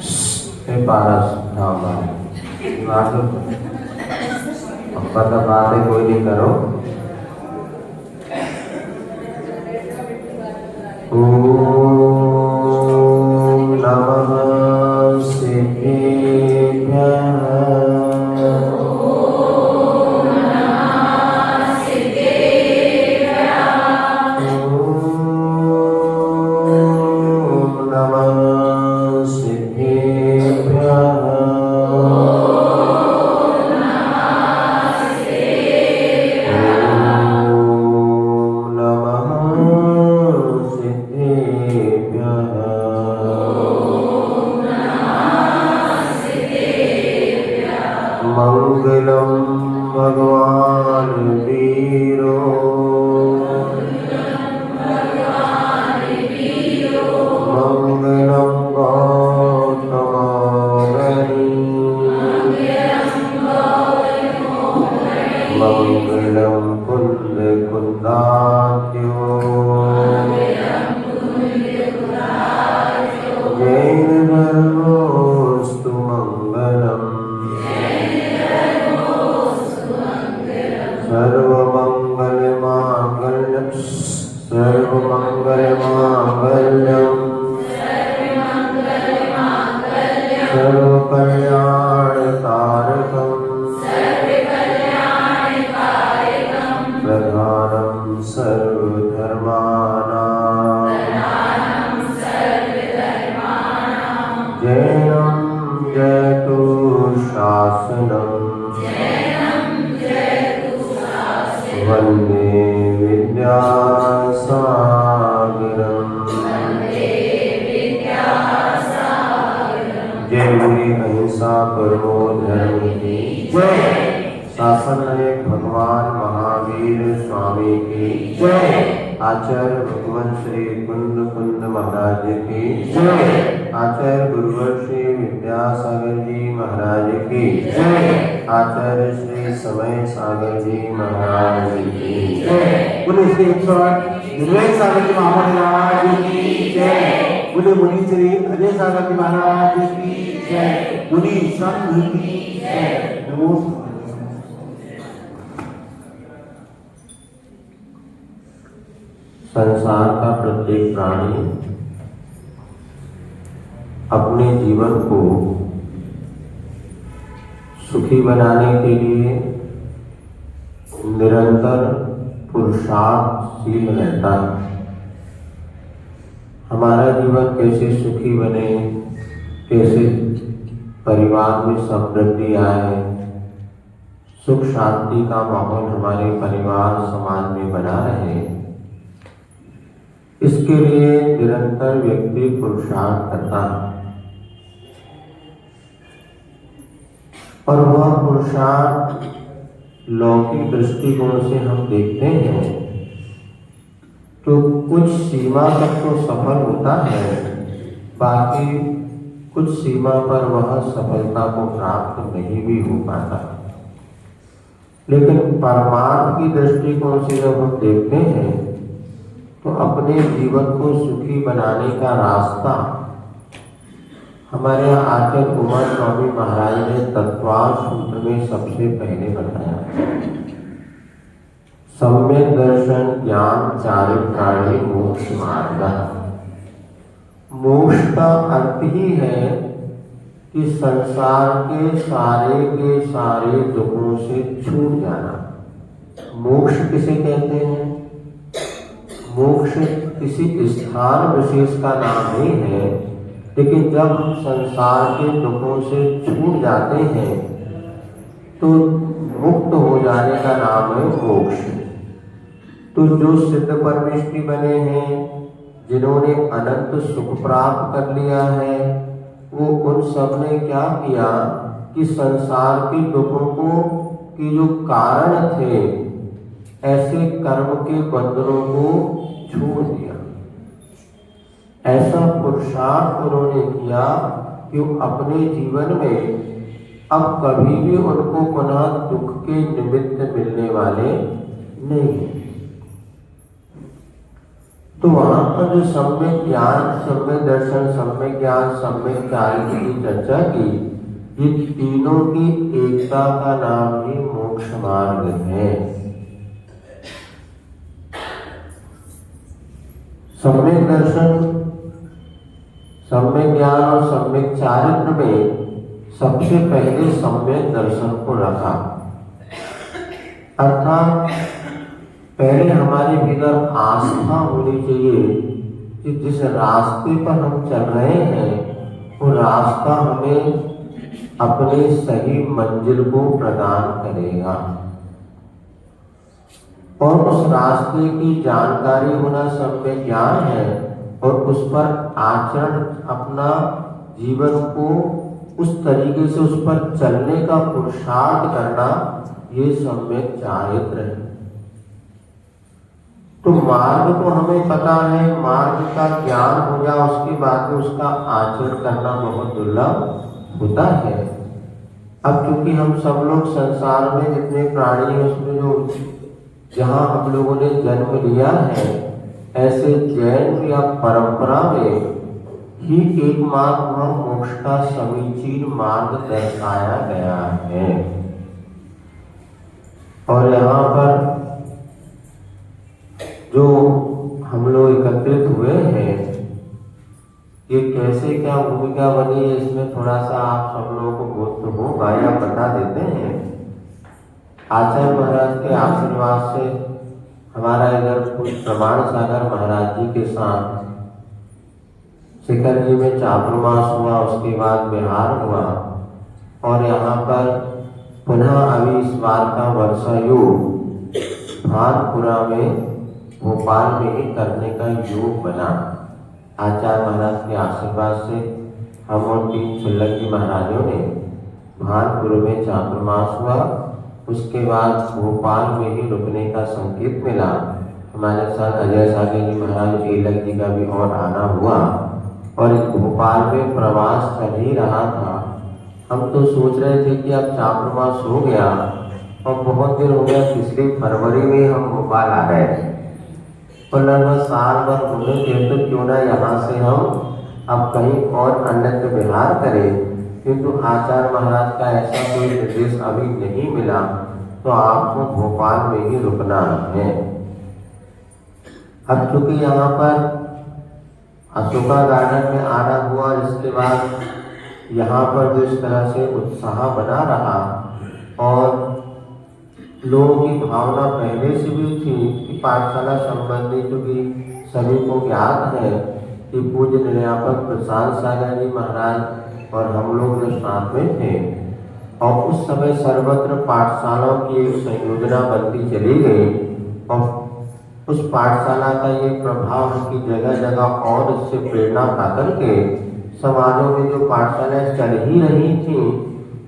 पारस धाम बातें कोई नहीं करो। ओम नमः सिद्धेभ्यः। मंगलम भगवान वीरो मंगलम गौतमागणि मंगलम कुंद कुंदाख्यो जैन धर्मोस्तु मंगलम सर्वमंगलमांगल्यं सर्वमंगलमांगल्यं सर्वकल्याणकारकं प्रधानं सर्वधर्माणां जैनं जयतु शासनं वन्दे विद्यासागरम्। जय बोले अहिंसा परमो धर्म की जय। शासन नायक भगवान महावीर स्वामी की जय। आचार्य भगवान श्री कुंद कुंद महाराज की जय। आचार्य गुरुवर श्री विद्यासागर जी महाराज की जय। आचार्य श्री समय सागर जी महाराज की जय। बोले श्री विवेक सागर जी महाराज की जय। बोले मुनि श्री अजय सागर जी महाराज की जय। मुनि संघ की जय। नमो। संसार का प्रत्येक प्राणी अपने जीवन को सुखी बनाने के लिए निरंतर पुरुषार्थशील रहता है। हमारा जीवन कैसे सुखी बने, कैसे परिवार में समृद्धि आए, सुख शांति का माहौल हमारे परिवार समाज में बना रहे, इसके लिए निरंतर व्यक्ति पुरुषार्थ करता है। और वह पुरुषार्थ लौकिक दृष्टिकोण से हम देखते हैं तो कुछ सीमा तक तो सफल होता है, बाकी कुछ सीमा पर वह सफलता को प्राप्त नहीं भी हो पाता। लेकिन परमार्थ की दृष्टिकोण से जब हम देखते हैं तो अपने जीवन को सुखी बनाने का रास्ता हमारे यहाँ आचार्य कुमार स्वामी महाराज ने तत्वार्थ सूत्र में सबसे पहले बताया। सम्यक दर्शन ज्ञान चारित्राणि मोक्ष मार्ग। मोक्ष का अर्थ ही है कि संसार के सारे दुखों से छूट जाना। मोक्ष किसे कहते हैं? मोक्ष किसी स्थान विशेष का नाम नहीं है, लेकिन जब हम संसार के दुखों से छूट जाते हैं तो मुक्त हो जाने का नाम है मोक्ष। तो जो सिद्ध परमेष्ठी बने हैं, जिन्होंने अनंत सुख प्राप्त कर लिया है, वो उन सब ने क्या किया कि संसार के दुखों को की जो कारण थे, ऐसे कर्म के बंधनों को छोड़ दिया। ऐसा पुरुषार्थ उन्होंने किया कि अपने जीवन में अब कभी भी उनको पुनः दुख के निमित्त मिलने वाले नहीं। तो वहां पर जो सम्यक ज्ञान, सम्यक दर्शन, सम्यक ज्ञान, सम्यक चारित्र की चर्चा की, ये तीनों की एकता का नाम ही मोक्ष मार्ग है। सम्यक दर्शन, सम्यक ज्ञान और सम्यक चारित्र में सबसे पहले सम्यक दर्शन को रखा, अर्थात पहले हमारे भीतर आस्था होनी चाहिए कि जिस रास्ते पर हम चल रहे हैं वो रास्ता हमें अपने सही मंजिल को प्रदान करेगा, और उस रास्ते की जानकारी होना सम्यक ज्ञान है, और उस पर आचरण, अपना जीवन को उस तरीके से उस पर चलने का पुरुषार्थ करना, ये सम्यक चारित्र है। तो मार्ग तो हमें पता है, मार्ग का ज्ञान हो जाए उसके बाद में उसका आचरण करना बहुत दुर्लभ होता है। अब क्योंकि हम सब लोग संसार में जितने प्राणी हैं उसमें जो जहाँ हम लोगों ने जन्म लिया है, ऐसे जैन या परंपरा में ही एकमात्र वह मोक्ष का समीचीन मार्ग दर्शाया गया है। और यहाँ पर जो हम लोग एकत्रित हुए हैं, ये कैसे क्या भूमिका बनी है, इसमें थोड़ा सा आप सब लोगों को बोध तो होगा या बता देते हैं। आचार्य महाराज के आशीर्वाद से हमारा इधर प्रमाण सागर महाराज जी के साथ शिखर जी में चातुर्मास हुआ, उसके बाद बिहार हुआ, और यहाँ पर पुनः अभी इस बार का वर्षा योग भानपुरा में भोपाल में ही करने का योग बना। आचार्य महाराज के आशीर्वाद से हम और 3 चिल्लक जी महाराजों ने भानपुर में चातुर्मास हुआ, उसके बाद भोपाल में ही रुकने का संकेत मिला। हमारे साथ अजय सागर जी महाराज चिल्लक जी का भी और आना हुआ, और भोपाल में प्रवास चल ही रहा था। हम तो सोच रहे थे कि अब चातुर्मास हो गया, और बहुत दिन हो गया, पिछली फरवरी में हम भोपाल आ गए, और लगभग साल भर होने के तो क्यों ना यहाँ से हम अब कहीं और अन्यत्र विहार करें, किंतु आचार्य महाराज का ऐसा कोई निर्देश अभी नहीं मिला, तो आपको भोपाल में ही रुकना है। अब चूंकि यहाँ पर अशोका गार्डन में आना हुआ, इसके बाद यहाँ पर जो इस तरह से उत्साह बना रहा, और लोगों की भावना पहले से भी थी कि पाठशाला संबंधी, क्योंकि सभी को ज्ञात है कि पूज्य निर्यापक प्रशांत सागर जी महाराज और हम लोग जो साथ में थे, और उस समय सर्वत्र पाठशालाओं की एक संयोजना बनती चली गई, और उस पाठशाला का ये प्रभाव की जगह जगह और इससे प्रेरणा पा करके समाजों में जो पाठशालाएं चल ही रही थी,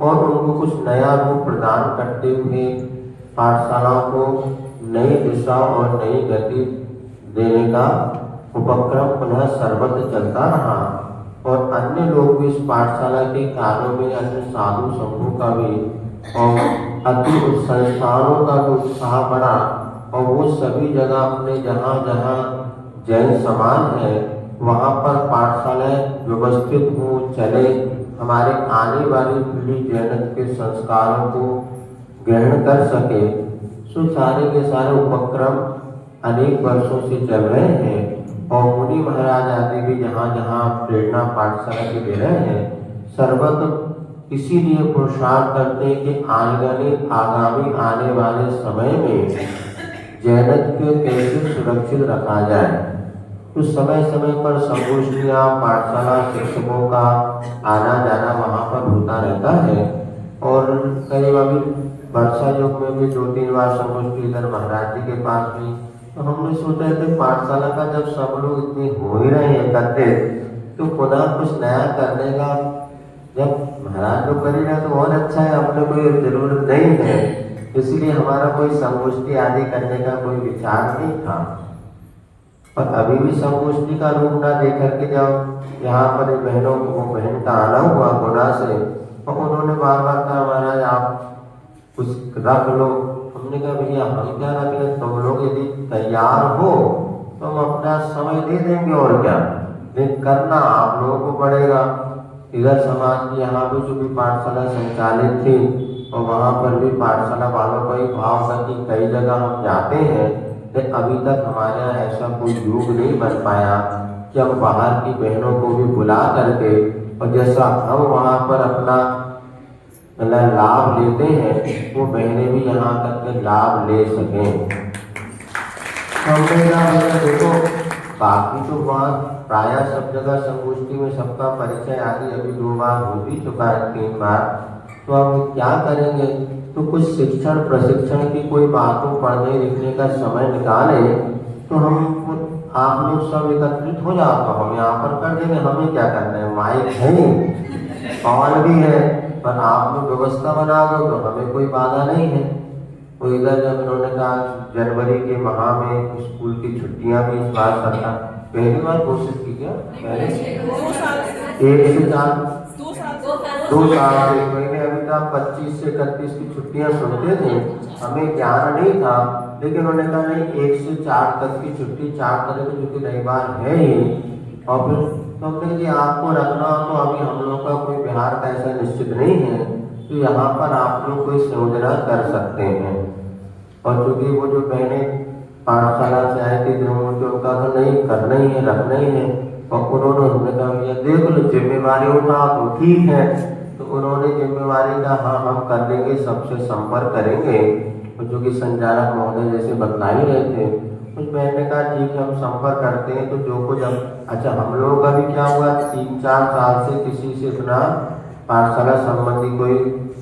और उनको कुछ नया रूप प्रदान करते हुए पाठशालाओं को नई दिशा और नई गति देने का उपक्रम पुनः सर्वत्र चलता रहा, और अन्य लोग भी इस पाठशाला के कार्यों में, अन्य साधु समूह का भी और अति संस्थानों का भी उत्साह बढ़ा, और वो सभी जगह अपने जहाँ जहाँ जैन समाज है वहाँ पर पाठशालाएं व्यवस्थित हो चले, हमारे आने वाली पीढ़ी जैनत्व के संस्कारों को ग्रहण कर सके। सो सारे के सारे उपक्रम अनेक वर्षों से चल रहे हैं, और मुनि महाराज आदि भी जहाँ जहाँ प्रेरणा पाठशाला के दे रहे हैं, सर्वत्र इसीलिए पुरुषार्थ करते हैं कि आगामी आने वाले समय में जैनत्व को कैसे सुरक्षित रखा जाए। तो समय समय पर संगोष्ठियाँ, पाठशाला शिक्षकों का आना जाना वहाँ पर होता रहता है, और करीब अभी वर्षा योग में भी 2-3 बार संगोष्ठी इधर महाराज जी के पास भी। तो हमने सोचा थे पाठशाला का जब सब लोग इतने हो ही रहे हैं करते, तो पुनः कुछ नया करने का जब महाराज लोग कर ही रहे तो बहुत अच्छा है, अपने कोई जरूरत नहीं है, इसलिए हमारा कोई संगोष्ठी आदि करने का कोई विचार नहीं था। और अभी भी संगोष्ठी का रूप ना दे करके जब यहाँ पर बहनों को, बहन का आना हुआ गुना से, और उन्होंने बार बार कहा महाराज आप कुछ रख लो। हमने कहा भैया हम क्या रख लें, तुम लोग यदि तैयार हो तो हम अपना समय दे देंगे और क्या, लेकिन करना आप लोगों को पड़ेगा। इधर समाज की यहाँ भी जो भी पाठशाला संचालित थी और वहाँ पर भी पाठशाला वालों का ही भाव था कि कई जगह हम जाते हैं, लेकिन अभी तक हमारे यहाँ ऐसा कोई योग नहीं बन पाया कि हम बाहर की बहनों को भी बुला करके और जैसा हम वहाँ पर अपना मतलब लाभ लेते हैं वो बहनें भी यहाँ तक के लाभ ले सकें। हमने कहा भैया देखो, बाकी तो वहाँ प्राय सब जगह संगोष्ठी में सबका परिचय आदि अभी 2 बार हो भी चुका है, 3 बार, तो अब क्या करेंगे, तो कुछ शिक्षण प्रशिक्षण की कोई बातों पढ़ने लिखने का समय निकाले तो हम आप लोग सब एकत्रित हो जाओ तो हम यहाँ पर कर देंगे। हमें क्या करना है, माइक है कॉल भी है, पर आप लोग व्यवस्था बना दो तो हमें कोई बाधा नहीं है। तो इधर जब इन्होंने कहा जनवरी के माह में स्कूल की छुट्टियां भी इस बार सरकार पहली बार घोषित की क्या, पहले 1 से 4 2 साल से पहले अभी तक 25 से 31 की छुट्टियां सुनते थे, हमें ज्ञान नहीं था, लेकिन उन्होंने कहा नहीं 1 से 4 तक की छुट्टी, 4 तरह की छुट्टी रविवार है ही। और फिर तो हमने कि आपको रखना तो अभी हम लोग का कोई बिहार का ऐसा निश्चित नहीं है, तो यहाँ पर आप लोग कोई संयोजना कर सकते हैं। और चूंकि वो जो बहनें पाठशाला से आए थे तो उनका तो नहीं करना ही है, रखना ही है, और उन्होंने हमने कहा भैया देख लो जिम्मेवारी उठा तो ठीक है, तो उन्होंने जिम्मेवारी का हाँ हम कर देंगे, सबसे संपर्क करेंगे। और जो कि संचालक महोदय जैसे बतला ही रहे थे, कुछ बहन ने कहा ठीक है हम संपर्क करते हैं। तो जो कुछ अब अच्छा हम लोगों का भी क्या हुआ, 3-4 साल से किसी से अपना पाठशाला संबंधी कोई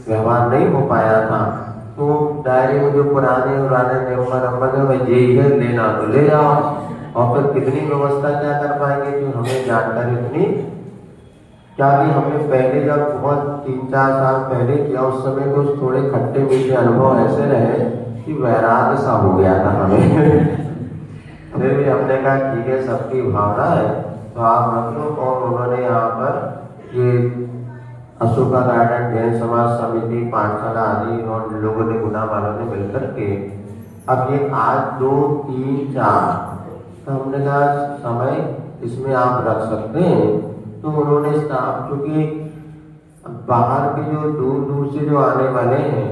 व्यवहार नहीं हो पाया था, तो डायरी में जो पुराने नंबर है वह यही है, लेना तो ले जाओ, और फिर कितनी व्यवस्था क्या कर पाएंगे जो हमें जानकारी इतनी क्या कि हमने पहले जब बहुत 3-4 साल पहले किया उस समय कुछ थोड़े खट्टे मीठे अनुभव ऐसे रहे कि वैराग्य सा हो गया था हमें फिर भी हमने कहा ठीक है सबकी भावना है तो आप रख लो। और उन्होंने यहाँ पर ये अशोका गार्डन जैन समाज समिति पाठशाला आदि और लोगों ने गुना वालों ने मिलकर के अब ये आज 2, 3, 4 तो हमने कहा समय इसमें आप रख सकते हैं। तो उन्होंने स्टाफ चूँकि बाहर के जो दूर दूर से जो आने वाले हैं,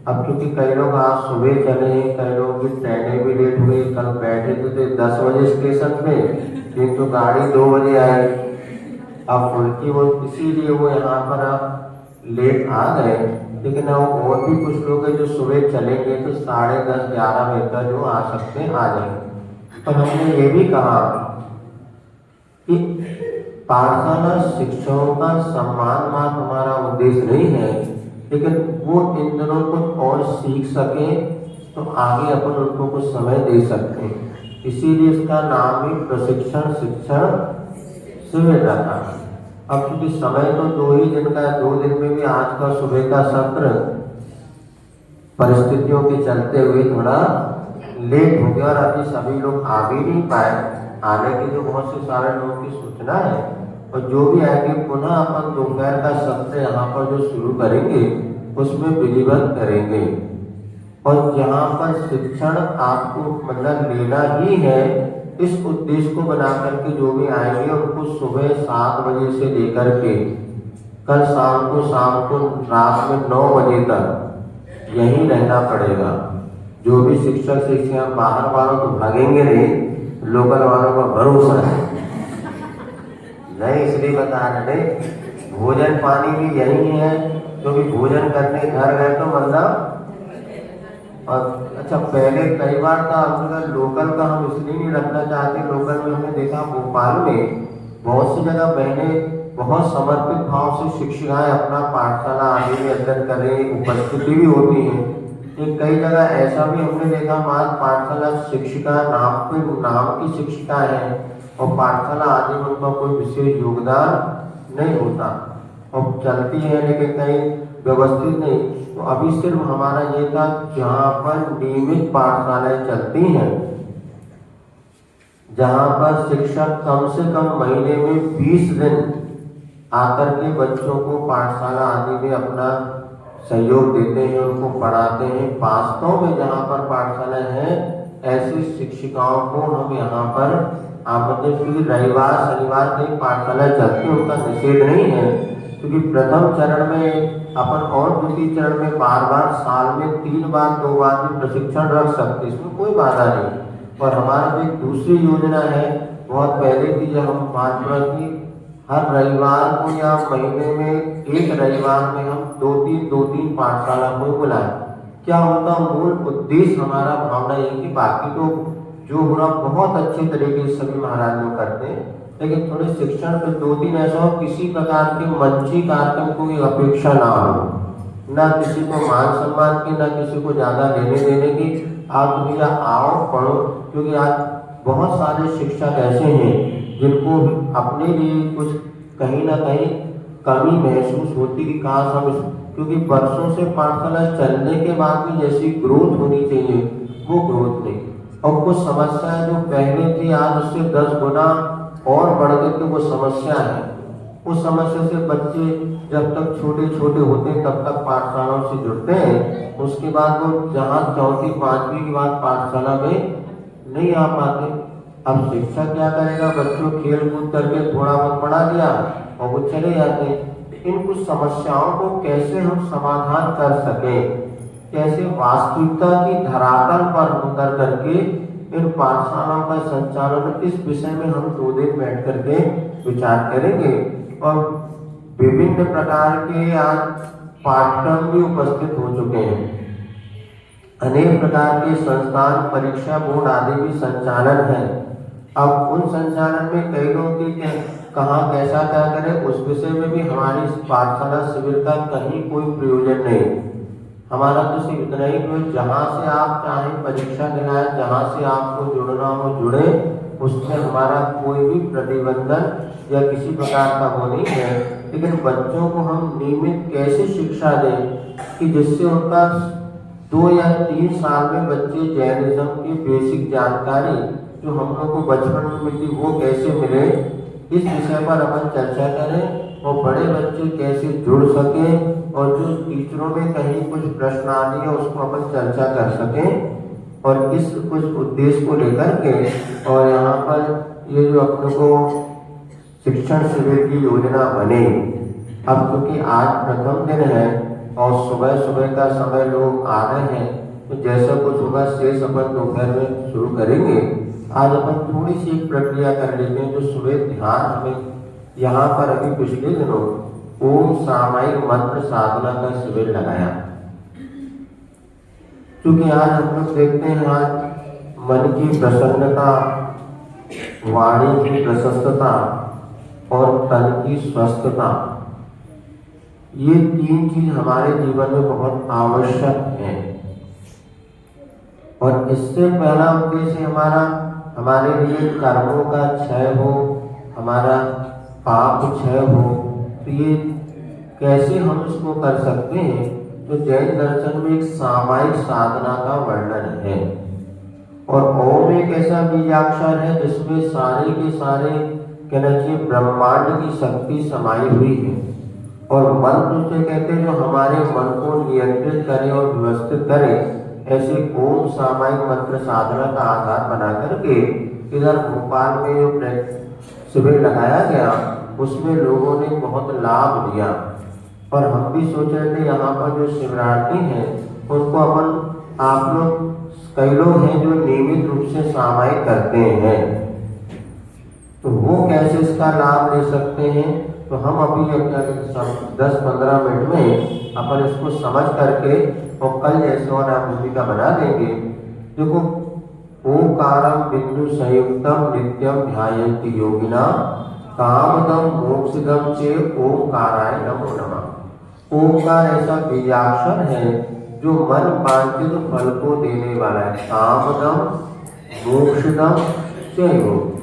अब चूँकि कई लोग आज सुबह चले हैं, कई लोगों की ट्रेनें भी लेट हुई, कल बैठे थे 10 बजे स्टेशन पे, किंतु गाड़ी 2 बजे आई, अब उनकी वो इसीलिए वो यहाँ पर अब लेट आ गए। लेकिन अब और भी कुछ लोग हैं जो सुबह चलेंगे तो 10:30-11 बजे तक जो आ सकते हैं आ जाएंगे। पर हमने ये भी कहा कि पाठशाला शिक्षकों का सम्मान मात्र हमारा उद्देश्य नहीं है, लेकिन वो इन दिनों कुछ और सीख सके तो आगे अपन उनको कुछ समय दे सकते हैं। इसीलिए इसका नाम भी प्रशिक्षण शिक्षण शिविर रखा। अब क्योंकि समय तो 2 ही दिन का है, 2 दिन में भी आज का सुबह का सत्र परिस्थितियों के चलते हुए थोड़ा लेट हो गया और अभी सभी लोग आ भी नहीं पाए। आने की जो बहुत से सारे लोगों की सूचना है, और जो भी आएगी पुनः अपन दोपहर का सत्र यहाँ पर जो शुरू करेंगे उसमें विधिवत करेंगे। और यहाँ पर शिक्षण आपको मतलब लेना ही है, इस उद्देश्य को बना करके जो भी आएंगे उनको सुबह 7 बजे से लेकर के कल शाम को रात में 9 बजे तक यहीं रहना पड़ेगा। जो भी शिक्षक शिक्षिका बाहर वालों तो भागेंगे नहीं, लोकल वालों का भरोसा है नहीं, इसलिए बता रहे भोजन पानी भी यही है, क्योंकि भोजन करने घर गए तो मतलब और अच्छा पहले कई बार था हम लोकल का हम इसलिए नहीं रखना चाहते। लोकल में हमने देखा भोपाल में बहुत सी जगह बहनें बहुत समर्पित भाव से शिक्षिकाएं अपना पाठशाला आदि में अध्ययन कर रही, उपस्थिति भी होती है। लेकिन कई जगह ऐसा भी हमने देखा मात्र पाठशाला शिक्षिका नाम की शिक्षिका है और पाठशाला आदि में उनका कोई विशेष योगदान नहीं होता और चलती है लेकिन कहीं व्यवस्थित नहीं। तो अभी सिर्फ हमारा ये था जहाँ पर नियमित पाठशालाएं चलती हैं, जहाँ पर शिक्षक कम से कम महीने में 20 दिन आकर के बच्चों को पाठशाला आदि में अपना सहयोग देते हैं, उनको पढ़ाते हैं। वास्तव में जहाँ पर पाठशाला है ऐसी शिक्षिकाओं को हम यहाँ पर आमंत्रित, क्योंकि रविवार शनिवार कई पाठशाला चलती है, उनका निषेध नहीं है, क्योंकि प्रथम चरण में अपन और द्वितीय चरण में बार बार साल में 3 बार 2 बार भी प्रशिक्षण रख सकते, इसमें कोई बाधा नहीं। और हमारा जो दूसरी योजना है बहुत पहले की, जब हम महात्मा की हर रविवार को या महीने में एक रविवार में हम 2-3 पाठशाला को बुलाएं। क्या उनका मूल उद्देश्य हमारा भावना ये कि बाकी तो जो हो रहा बहुत अच्छे तरीके से सभी महाराज लोग करते हैं, लेकिन थोड़े शिक्षण पे 2-3 ऐसा हो, किसी प्रकार के मंची कार्यक्रम को अपेक्षा ना हो, ना किसी को मान सम्मान की, ना किसी को ज्यादा लेने देने की। आप भैया आओ पढ़ो, क्योंकि आज बहुत सारे शिक्षक ऐसे हैं जिनको अपने लिए कुछ कहीं ना कहीं कमी महसूस होती कि काश हम, क्योंकि वर्षों से पाठशाला चलने के बाद भी जैसी ग्रोथ होनी चाहिए वो ग्रोथ नहीं, और कुछ समस्याएं जो पहले थी आज उससे 10 गुना और बढ़ गई, तो वो समस्या है। उस समस्या से बच्चे जब तक छोटे छोटे होते हैं तब तक पाठशालाओं से जुड़ते हैं, उसके बाद वो जहाँ 4वीं 5वीं के बाद पाठशाला में नहीं आ पाते। अब शिक्षक क्या करेगा, बच्चों खेल कूद करके थोड़ा बहुत पढ़ा दिया और वो चले जाते हैं। इन कुछ समस्याओं को कैसे हम समाधान कर सकें, कैसे वास्तविकता की धरातल पर उतर करके इन पाठशालाओं का संचालन, इस विषय में हम 2 दिन बैठ करके विचार करेंगे। और विभिन्न प्रकार के आज पाठ्यक्रम भी उपस्थित हो चुके हैं, अनेक प्रकार के संस्थान परीक्षा बोर्ड आदि भी संचालन है। अब उन संचालन में कई लोग की कहाँ कैसा क्या करें, उस विषय में भी हमारी पाठशाला शिविर का कहीं कोई प्रयोजन नहीं। हमारा तो सिर्फ इतना ही कि जहाँ से आप चाहें परीक्षा दिलाएं, जहाँ से आपको जुड़ना हो जुड़े, उसमें हमारा कोई भी प्रतिबंधन या किसी प्रकार का वो नहीं है। लेकिन बच्चों को हम नियमित कैसे शिक्षा दें कि जिससे उनका 2 या 3 साल में बच्चे जैनिज्म की बेसिक जानकारी जो हम लोग को बचपन में मिलती वो कैसे मिले, इस विषय पर अपन चर्चा करें और बड़े बच्चे कैसे जुड़ सकें, और जो टीचरों में कहीं कुछ प्रश्न आदि है उसको अपन चर्चा कर सकें। और इस कुछ उद्देश्य को लेकर के और यहाँ पर ये जो अपने को शिक्षण शिविर की योजना बने। अब क्योंकि आज प्रथम दिन है और सुबह सुबह का समय लोग आ रहे हैं, तो जैसा कुछ होगा शेष अपन दोपहर में शुरू करेंगे। आज अपन थोड़ी सी प्रक्रिया कर लेते हैं, जो सुबह ध्यान हमें यहाँ पर अभी पिछले दिनों ओम सामायिक मंत्र साधना का शिविर लगाया, क्योंकि आज हम लोग देखते हैं आज मन की प्रसन्नता, वाणी की प्रशस्तता और तन की स्वस्थता, ये 3 चीज हमारे जीवन में बहुत आवश्यक है। और इससे पहला उद्देश्य हमारे लिए कर्मों का क्षय हो, हमारा पाप क्षय हो। तो ये कैसे हम इसको कर सकते हैं, तो जैन दर्शन में एक सामायिक साधना का वर्णन है। और ओम एक ऐसा बीजाक्षर है जिसमें सारे के सारे कहना चाहिए ब्रह्मांड की शक्ति समाई हुई है। और मंत्र उसे कहते हैं जो हमारे मन को नियंत्रित करे और व्यवस्थित करे। ऐसे ओम सामायिक मंत्र साधना का आधार बना करके इधर भोपाल में जो शिविर लगाया गया उसमें लोगों ने बहुत लाभ लिया। और हम भी सोच रहे थे यहाँ पर जो शिवरार्थी हैं उनको अपन आप लोग कई लोग हैं जो नियमित रूप से सामायिक करते हैं, तो वो कैसे इसका लाभ ले सकते हैं। तो हम अभी 10-15 मिनट में अपन इसको समझ करके और कल जैसे और आप भूमिका बना देंगे। देखो, ओंकारम बिंदु संयुक्तम नित्यम ध्यायन्ति योगिना कामदम मोक्षदम चे ओंकाराय नमो नमः। ओंकार ऐसा बीजाक्षर है जो मन वांछित फल को देने वाला है। कामदम मोक्षदम चे योग,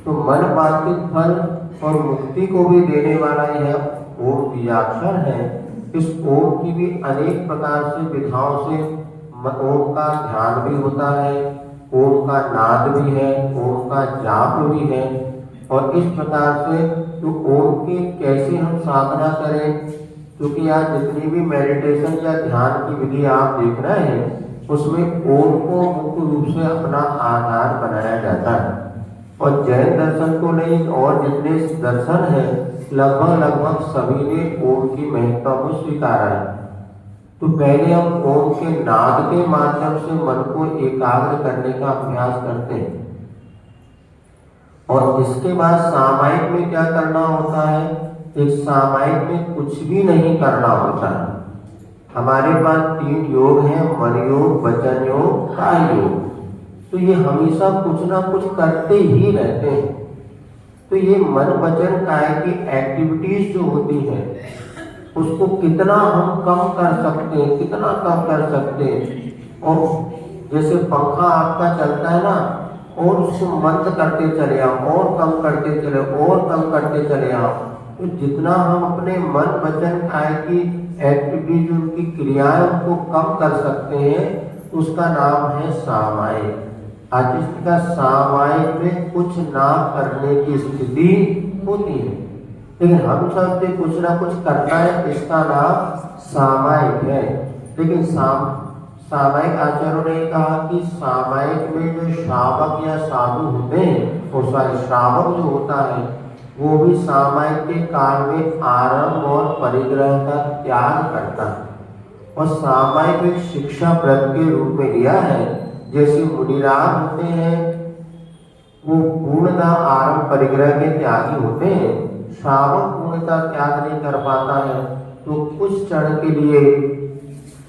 तो मन वांछित फल और मुक्ति को भी देने वाला यह ओम बीजाक्षर है। इस ओम की भी अनेक प्रकार से विधाओं से ओम का ध्यान भी होता है, ओम का नाद भी है, ओम का जाप भी है। और इस प्रकार से तो ओम की कैसे हम साधना करें, क्योंकि आज जितनी भी मेडिटेशन या ध्यान की विधि आप देख रहे हैं उसमें ओम को मुख्य रूप से अपना आधार बनाया जाता है। और जैन दर्शन को नहीं और जितने दर्शन हैं लगभग सभी ने ओम की महत्ता को स्वीकारा है। तो पहले हम ओम के नाद के माध्यम से मन को एकाग्र करने का अभ्यास करते हैं और इसके बाद सामायिक में क्या करना होता है। एक सामायिक में कुछ भी नहीं करना होता है। हमारे पास 3 योग हैं, मन योग, वचन योग, काय योग। तो ये हमेशा कुछ ना कुछ करते ही रहते हैं। तो ये मन वचन काय की एक्टिविटीज जो होती हैं उसको कितना हम कम कर सकते हैं, कितना कम कर सकते हैं। और जैसे पंखा आपका चलता है ना, और उसको बंद करते चले आओ, और कम करते चले, और कम करते चले आओ। तो जितना हम अपने मन वचन काय की एक्टिविटीज, उनकी क्रियाएं उनको कम कर सकते हैं, उसका नाम है सामायिक। आर्टिस्ट का सामायिक में कुछ ना करने की स्थिति होती है, लेकिन हम सब से कुछ ना कुछ करना है, इसका नाम सामायिक है। लेकिन सामायिक आचार्यों ने कहा कि सामायिक में जो श्रावक या साधु होते हैं, वो सारे श्रावक जो होता है वो भी सामायिक के काल में आरंभ और परिग्रह का त्याग करता है और सामायिक एक शिक्षा व्रत के रूप में लिया है। जैसे मुनिराज होते हैं वो पूर्णतः आरंभ परिग्रह के त्यागी होते हैं, श्रावक पूर्णतः त्याग नहीं कर पाता है, तो कुछ क्षण के लिए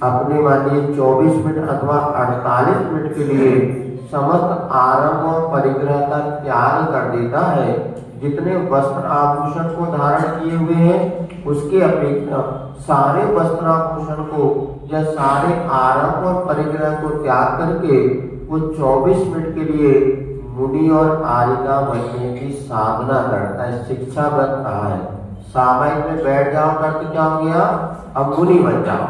अपने मान लीजिए 24 मिनट अथवा 48 मिनट के लिए समस्त आरंभ और परिग्रह का त्याग कर देता है। जितने वस्त्र आभूषण को धारण किए हुए हैं उसके अपेक्षा सारे वस्त्र आभूषण को या सारे आरंभ और परिग्रह को त्याग करके वो 24 मिनट के लिए मुनि और आर्यिका बनने की साधना करता है। शिक्षा व्रत कहा है। सामायिक में बैठ जाओ करके क्या हो गया, अब मुनि बन जाओ।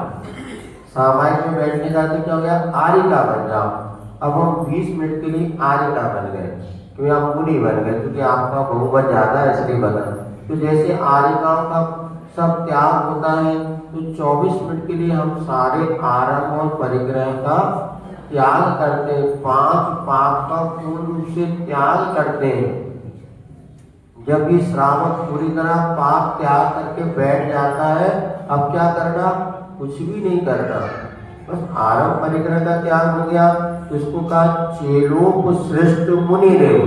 सामायिक में बैठने का क्या हो गया, आर्यिका बन जाओ। अब हम 20 मिनट के लिए आर्यिका बन गए क्योंकि आप मुनि बन गए, क्योंकि आपका बहुमत ज्यादा है इसलिए बना। तो जैसे आर्यिकाओं का सब त्याग होता है, तो 24 मिनट के लिए हम सारे आरंभ और परिग्रह का त्याग करते हैं, 5 पाप का पूर्ण रूप से त्याग करते हैं। जब ये श्रावक पूरी तरह पाप त्याग करके बैठ जाता है, अब क्या करना, कुछ भी नहीं करना, बस आरंभ परिग्रह का त्याग हो गया। तो इसको कहा चेलोपसृष्ट मुनिरेव।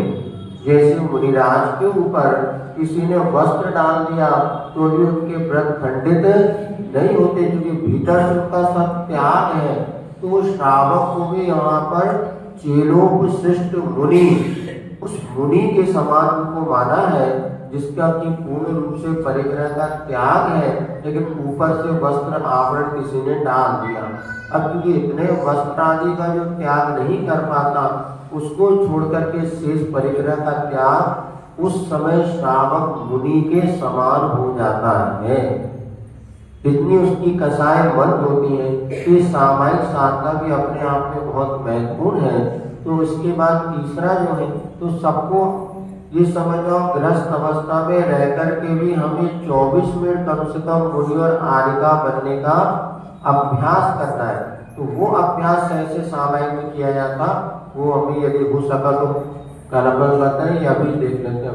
जैसे मुनिराज के ऊपर किसी ने वस्त्र डाल दिया तो भी उनके व्रत खंडित नहीं होते, क्योंकि भीतर से उनका सब त्याग है। तो श्रावक को भी यहाँ पर चेलोपसृष्ट मुनि, उस मुनि के समान उनको माना है जिसका कि पूर्ण रूप से परिग्रह का त्याग है, लेकिन ऊपर से वस्त्र आवरण किसी ने डाल दिया। अब क्योंकि इतने वस्त्र आदि का जो त्याग नहीं कर पाता, उसको छोड़ करके शेष परिग्रह का त्याग उस समय श्रावक मुनि के समान हो जाता है। इतनी उसकी कसाई मंद होती है कि सामायिक साधना भी अपने आप में बहुत महत्वपूर्ण है। तो इसके बाद तीसरा जो है, तो सबको ये समझो ग्रस्त अवस्था में रह करके भी हमें 24 मिनट कम से कम मुनि और आर्यिका बनने का अभ्यास करना है। तो वो अभ्यास कैसे सामायिक में किया जाता, वो अभी यदि हो सका तो कल अपन करते हैं या अभी देख लेते हैं,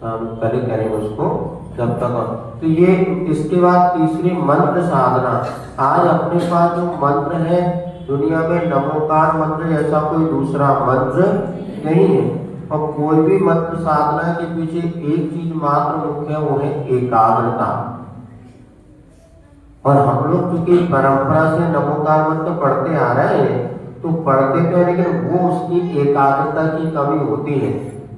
हम कल ही करेंगे उसको जब तक। तो ये इसके बाद तीसरी मंत्र साधना। आज अपने पास जो मंत्र है दुनिया में नमोकार मंत्र ऐसा कोई दूसरा मंत्र नहीं है, और कोई भी मंत्र साधना के पीछे एक चीज मात्र मुख्य है, वो है एकाग्रता। और हम लोग क्योंकि परंपरा से नमोकार मंत्र पढ़ते आ रहे हैं, तो पढ़ते तो है लेकिन वो उसकी एकाग्रता की कमी होती है।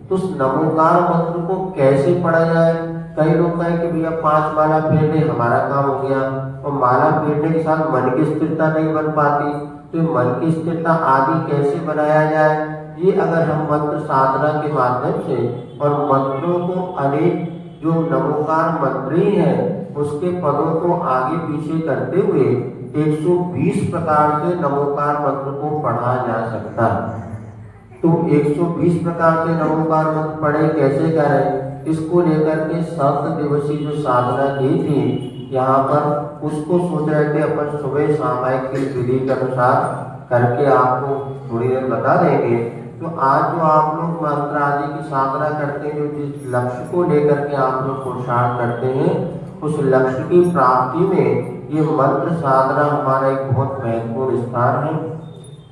तो उस नमोकार मंत्र को कैसे पढ़ा जाए, कई लोग कहें कि भैया 5 माला फेर ले हमारा काम हो गया, और माला फेरने के साथ मन की स्थिरता नहीं बन पाती, तो मन की स्थिरता आदि कैसे बनाया जाए, ये अगर हम मंत्र साधना के माध्यम से और मंत्रों को अनेक जो नमोकार मंत्री हैं उसके पदों को आगे पीछे करते हुए 120 प्रकार से नमोकार मंत्र को पढ़ा जा सकता है। तो 120 प्रकार से नमोकार मंत्र पढ़े कैसे करें, इसको लेकर के 7 दिवसीय जो साधना की थी यहाँ पर, उसको सोच रहे थे अपन सुबह सामायिक की विधि के अनुसार करके आपको थोड़ी देर बता देंगे। तो आज जो आप लोग मंत्र आदि की साधना करते हैं, जो जिस लक्ष्य को लेकर के आप लोग पुरुषार्थ करते हैं, उस लक्ष्य की प्राप्ति में ये मंत्र साधना हमारा एक बहुत महत्वपूर्ण स्थान है।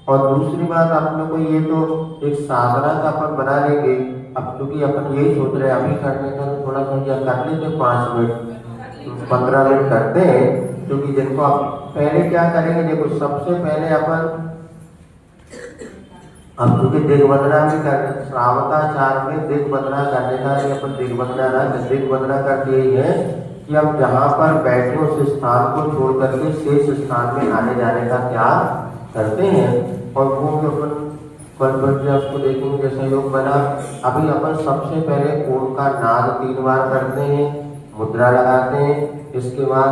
और दूसरी बात आप लोग को ये तो एक साधना का अपन बना लेंगे। अब क्योंकि अपन यही सोच रहे हैं अभी करने का, तो थोड़ा सा या कर लेते 5 मिनट 15 मिनट करते हैं। क्योंकि जिनको आप पहले क्या करेंगे, देखो सबसे पहले अपन अब क्योंकि दिग्बंधना भी कर श्रावकाचार में दिग्बंधना करने का, अपन दिग्बंधना ना दिग्बंधना करते ही है कि हम जहाँ पर बैठे उस स्थान को छोड़ करके शेष स्थान में आने जाने का त्याग करते हैं। और वो भी अपन उसको देखेंगे जैसा योग बना। अभी अपन सबसे पहले ओम का नाद 3 बार करते हैं, मुद्रा लगाते हैं। इसके बाद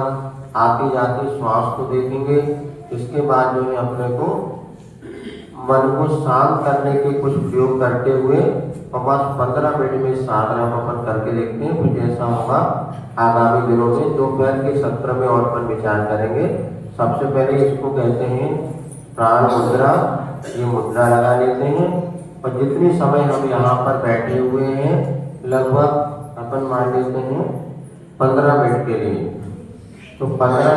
आती जाती श्वास को देखेंगे। इसके बाद जो है अपने को मन को शांत करने के कुछ प्रयोग करते हुए और बस 15 मिनट में साधना अपन करके देखते हैं। फिर जैसा होगा आगामी दिनों में दोपहर के सत्र में और अपन विचार करेंगे। सबसे पहले इसको कहते हैं प्राण मुद्रा। ये मुद्रा लगा लेते हैं और जितनी समय हम यहाँ पर बैठे हुए हैं लगभग अपन मान लेते हैं 15 मिनट के लिए। तो 15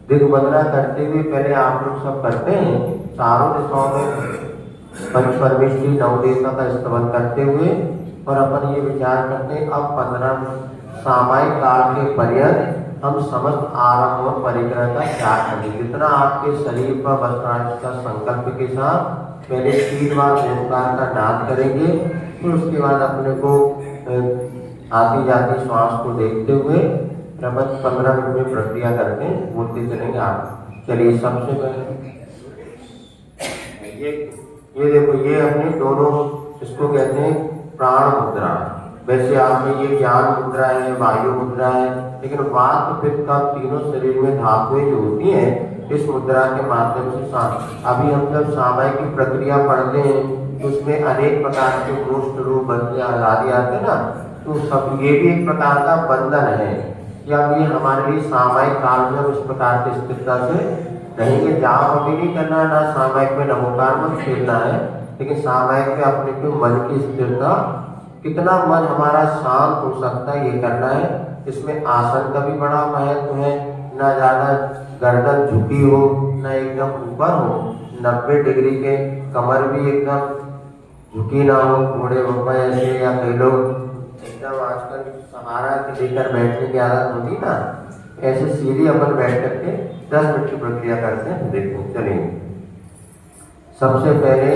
दिग्बंधना करते हुए पहले आप लोग सब करते हैं चारों दिशाओं में पंचपरमेश्वरी नवदेवता का स्तवन करते हुए। और अपन ये विचार करते हैं अब 15 सामायिक काल के पर्यंत हम समस्त आरंभ और परिग्रह का त्याग करेंगे। जितना आपके शरीर पर वस्त्रांश का संकल्प के साथ पहले 3 बार ओंकार का नाद करेंगे। फिर उसके बाद अपने को आती जाती श्वास को देखते हुए 15 मिनट में प्रक्रिया करके बोलते चलेंगे आप। चलिए सबसे पहले ये देखो, ये अपने दोनों इसको कहते हैं प्राण मुद्रा। वैसे आप में ये ज्ञान मुद्रा है, वायु मुद्रा है, लेकिन वात पित्त का तीनों शरीर में धातुएं जो होती हैं इस मुद्रा के माध्यम से शांत। अभी हम जब सामायिक की प्रक्रिया पढ़ते हैं तो उसमें अनेक प्रकार के गोष्ठ रूप बंधन आदि आते हैं ना, तो सब ये भी एक प्रकार का बंधन है। या ये हमारे लिए सामायिक काल में इस प्रकार की स्थिरता से रहेंगे। जाप अभी नहीं करना, ना सामायिक में नमोकार मत खेलना है, लेकिन सामायिक में अपने को मन की स्थिरता, कितना मन हमारा शांत हो सकता है ये करना है। इसमें आसन का भी बड़ा महत्व है। ना ज़्यादा गर्दन झुकी हो, ना एकदम ऊपर हो। 90 डिग्री के कमर भी एकदम झुकी ना हो, घोड़े बप्पा ऐसे, या कई लोग एकदम आजकल सहारा के लेकर बैठने की आदत होती ना, ऐसे सीधी अपन बैठ करके 10 मिनट की प्रक्रिया करते हैं। देखो चलिए सबसे पहले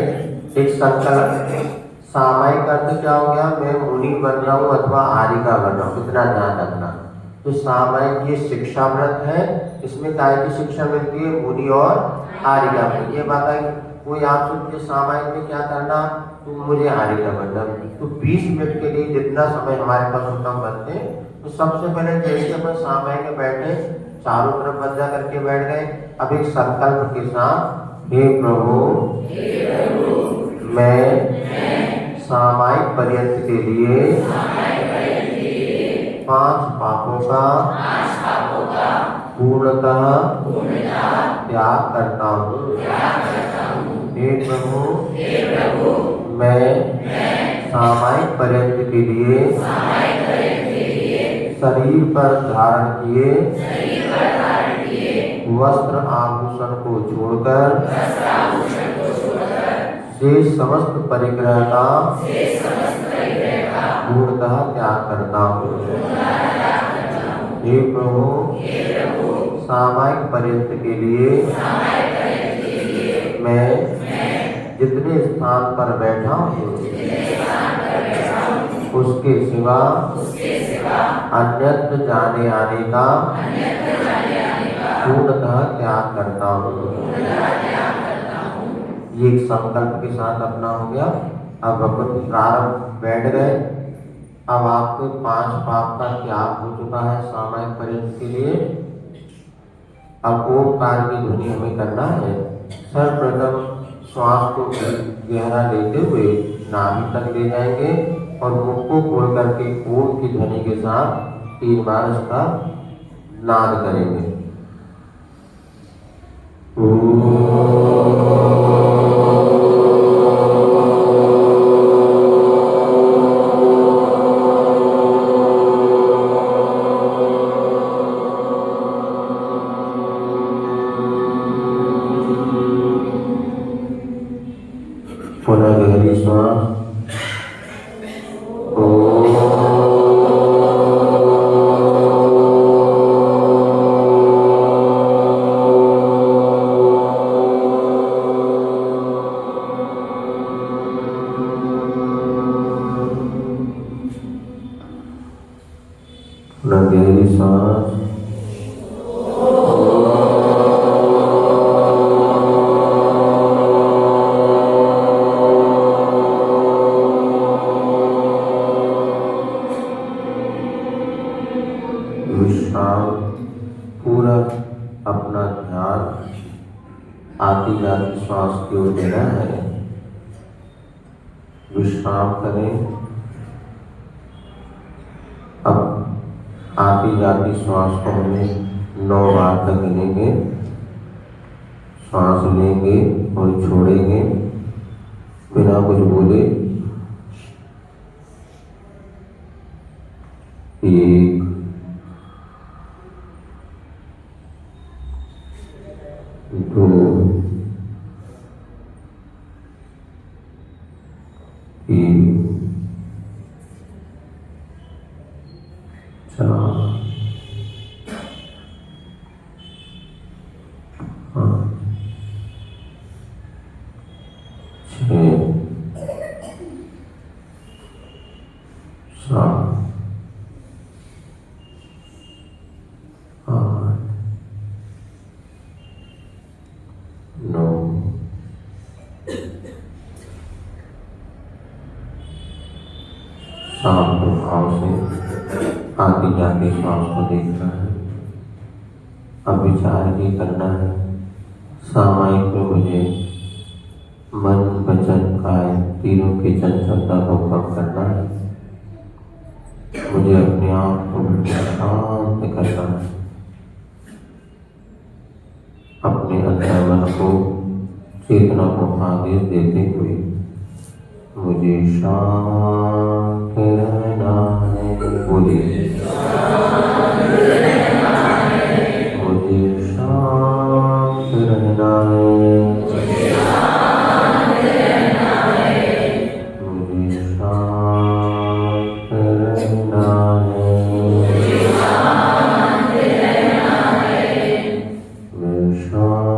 एक संकल्प। सामायिक अर्थ क्या हो गया, मैं मुनि बन रहा हूँ अथवा आरिका बन रहा हूँ, इतना ध्यान रखना। तो सामायिक ये शिक्षा व्रत है, इसमें काय की शिक्षा मिलती है, मुनि और आरिका में। ये बात है कोई आपसे सामायिक में क्या करना, तो मुझे आरिका बनना। तो 20 मिनट के लिए जितना समय हमारे पास होता बनते हैं। तो सबसे पहले जैसे अपन सामायिक में बैठे चारों तरफ बंदा करके बैठ गए। अब एक संकल्प के साथ, हे प्रभु मैं सामायिक पर्यंत के लिए 5 पापों का पूर्णतः त्याग करता हूँ। हे प्रभु मैं सामायिक पर्यंत के लिए शरीर पर धारण किए वस्त्र आभूषण को छोड़कर शेष समस्त परिग्रह का पूर्णतः त्याग करता हूँ। हे प्रभु सामायिक पर्यंत के लिए मैं जितने स्थान पर बैठा हूँ उसके सिवा अन्यत्र जाने आने का पूर्णतः त्याग करता हूँ। ये एक संकल्प के साथ अपना हो गया। अब अपन प्रारंभ बैठ गए। अब आपके 5 पाप का त्याग हो चुका है सामायिक पर्यंत के लिए। अब ओमकार की ध्वनि हमें करना है। सर्वप्रथम श्वास को गहरा लेते हुए नाभि तक ले जाएंगे और मुख को खोल करके ओम की ध्वनि के साथ 3 बार उसका नाद करेंगे। ओम पूरा अपना ध्यान आती जाती श्वास की ओर देना है। विश्राम करें। अब आती जाती श्वास को हमें 9 बार तक गिनेंगे। श्वास लेंगे और छोड़ेंगे बिना कुछ बोले। 1 2 3 4 5 6 7 8 9 शांत भाव से आती जाती श्वास को देखना है। अब विचार ये करना है, सामायिक में मुझे मन वचन काय तीनों की चंचलता को कम करना है। मुझे अपने आप को शांत करना है। अपने अंतर मन को चेतना को आदेश देते हुए मुझे शांत रहना है। बोलिए मुझे शांत रहना है। मुझे शांत रहना है। मैं शांत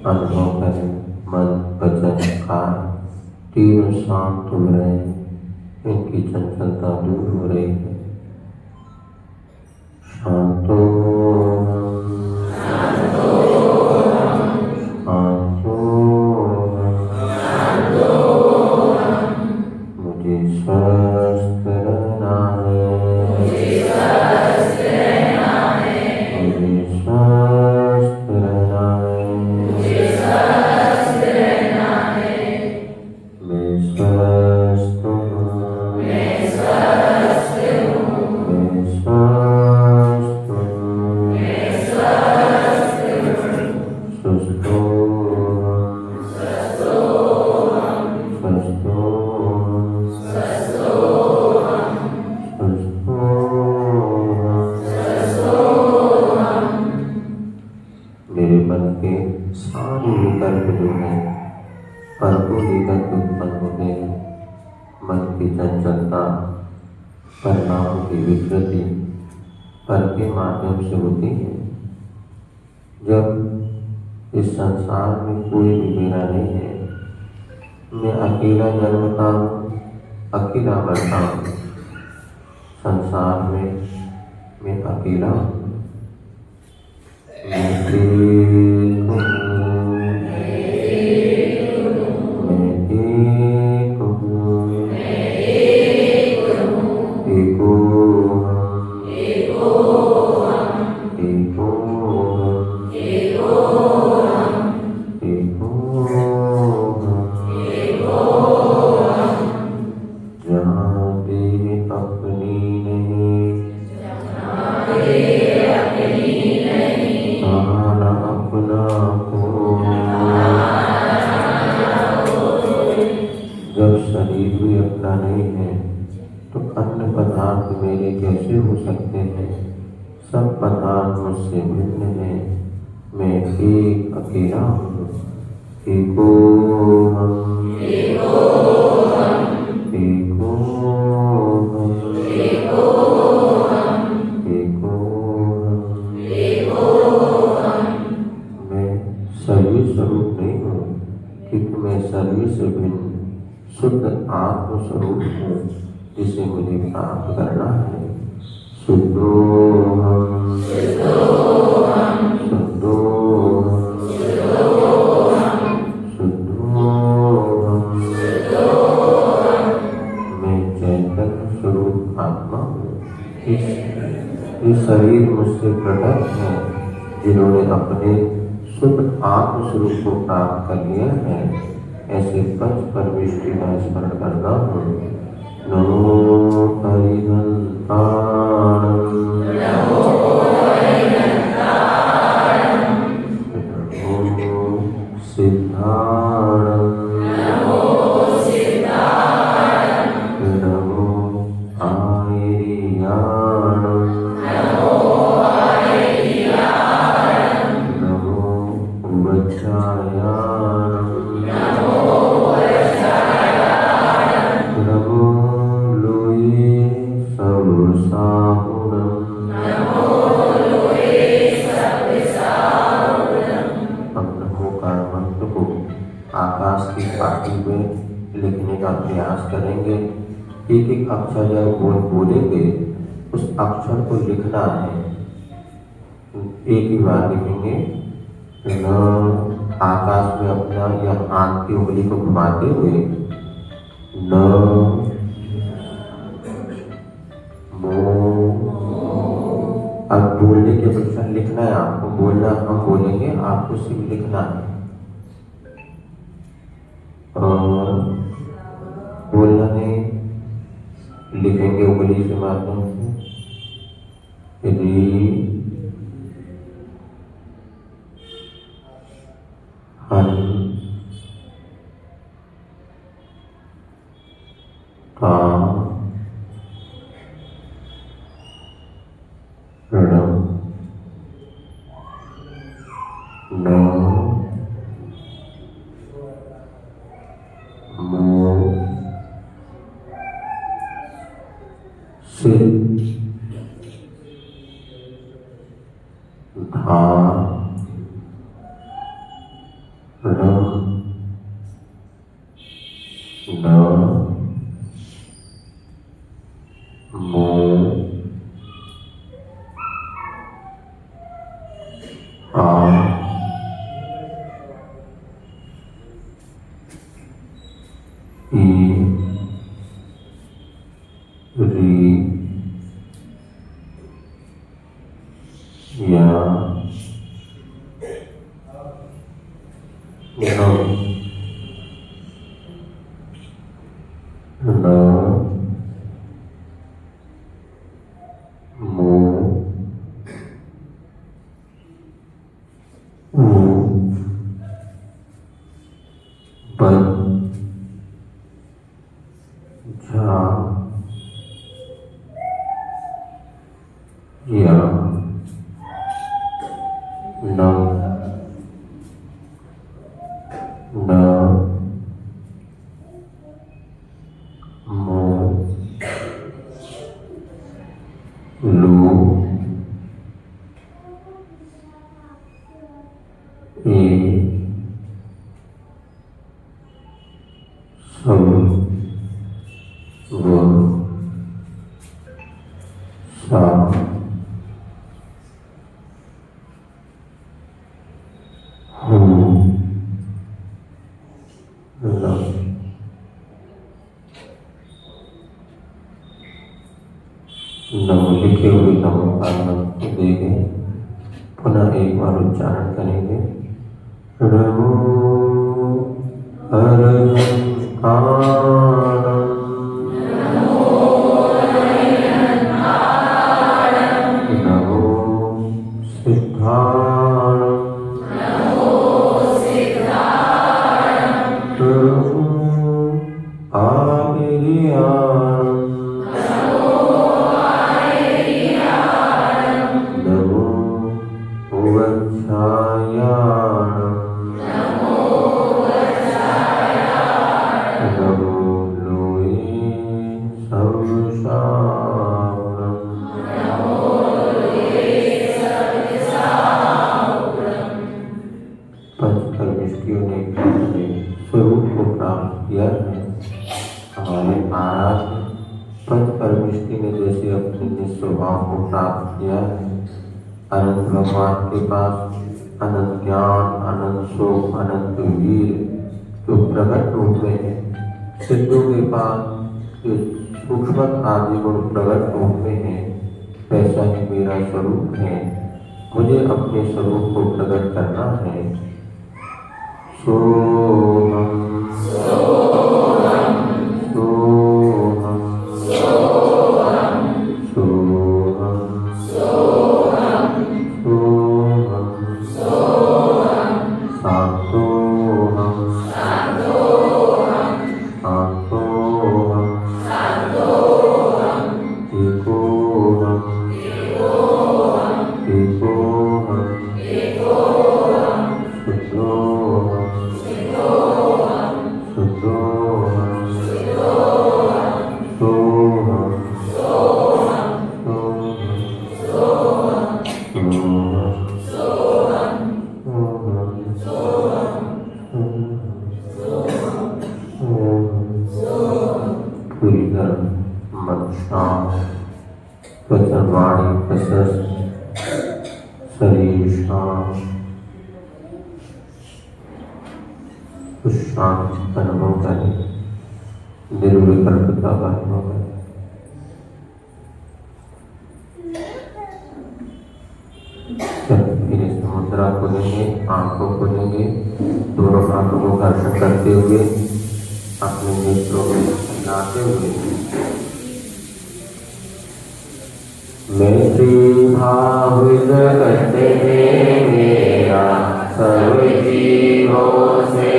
अनुभव करें मन वचन काय तीनों शांत हो रहे हैं, इनकी चंचलता दूर हो रही है। शांतो मुझे स्वस्थ रहना है। मुझे स्वस्थ रहना है। मुझे स्वस्थ रहना है। मुझे स्वस्थ रहना है। मैं स्वस्थ हूँ। मैं स्वस्थ हूँ। मैं स्वस्थ हूँ। मैं स्वस्थ हूँ। स्वस्थ हूँ। मेरे मन के सारे विकल्प जो हैं पर को लेकर के उत्पन्न होते हैं। मन की चंचलता परिणामों की विकृति पर के माध्यम से होती है। जब इस संसार में कोई भी मेरा नहीं है, मैं अकेला जन्मता हूँ, अकेला मरता हूँ। संसार में मैं अकेला हूँ। मैं एक हूँ। मैं एक हूँ। एको जहाँ देह अपनी नहीं, तहाँ न अपना कोई। जब शरीर भी अपना नहीं है तो अन्य पदार्थ मेरे कैसे हो सकते हैं? सब पदार्थ मुझसे भिन्न हैं। मैं एक अकेला हूँ। एको हम, एको हम, एको हम, एको हम, एको हम, एको हम। मैं शरीर स्वरूप नहीं हूँ, क्योंकि मैं शरीर से भिन्न शुद्ध आत्म स्वरूप हूँ, जिसे मुझे प्राप्त करना है। शुद्धोऽहम् शुद्धोऽहम् शुद्धोऽहम् मैं चैतन्य स्वरूप आत्मा हूँ। इस शरीर मुझसे प्रकट है जिन्होंने अपने शुद्ध आत्म स्वरूप को प्राप्त कर लिया है। ऐसे पंच परमेष्टि का स्मरण करना हो। नमो हरिहंताणं नमो सिद्धाणं नमो आयर्याणं नमो वज्रायाणं नमो लोये सर्वसाहुणं हम नमोकार मंत्र को आकाश की पाटी में लिखने का प्रयास करेंगे। एक एक अक्षर जब बोलेंगे उस अक्षर को लिखना है। एक ही बार लिखेंगे। न आकाश में अपना या हाथ की उंगली को घुमाते हुए न मो। अब बोलने के अपेक्षा लिखना है आपको। बोलना हम बोलेंगे, आपको सिर्फ लिखना है। और बोलना नहीं, लिखेंगे उंगली से माध्यम से। री हन का रणम न मो से धा रम न मो आ ई री या न मो उ बन झा या न मो लू ए सब व सा हूँ नमो लिखे हुए नमो का मंत्र देंगे। पुनः एक बार उच्चारण करेंगे। नमो हरिहंताणं नमो सिद्धाणं नमो आयर्याणं नमो वज्रायाणं इस स्वभाव को प्राप्त किया है। अनंत भगवान के पास अनंत ज्ञान, अनंत सुख, अनंत वीर जो प्रकट रूप में है। सिद्धों के पास सूक्ष्म आदि गुण प्रकट रूप में है। वैसा ही मेरा स्वरूप है। मुझे अपने स्वरूप को प्रकट करना है। सोहम सोहम सोहम सोहम सोहम शांतोहम शांतोहम एकोहम एकोहम शुद्धोहम शुद्धोहम सोहम पूरी तरह मन शांत, वचन वाणी प्रशस्त, शरीर शांत, उस शांति का अनुभव करें, निर्विकल्पता का अनुभव करें। फिर इस मुद्रा को लेंगे, आंखों को लेंगे, दोनों हाथों को घर्षण करते हुए अपने नेत्रों में हिलाते हुए मैत्री भाव जगत में मेरा सब जीवों से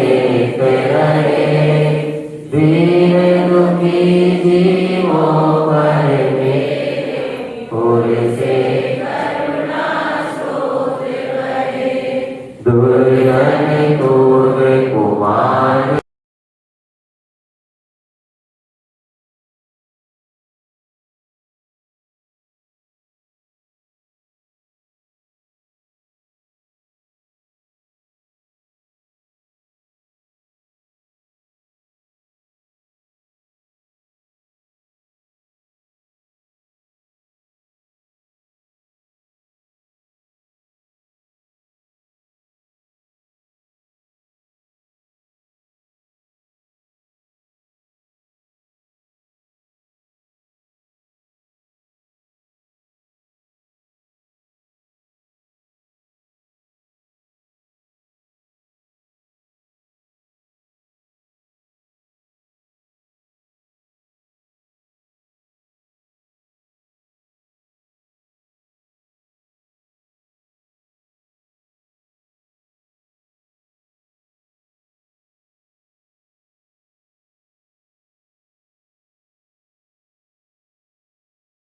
एक रहे। दीन दुखी जीवों पर मेरे पूरे से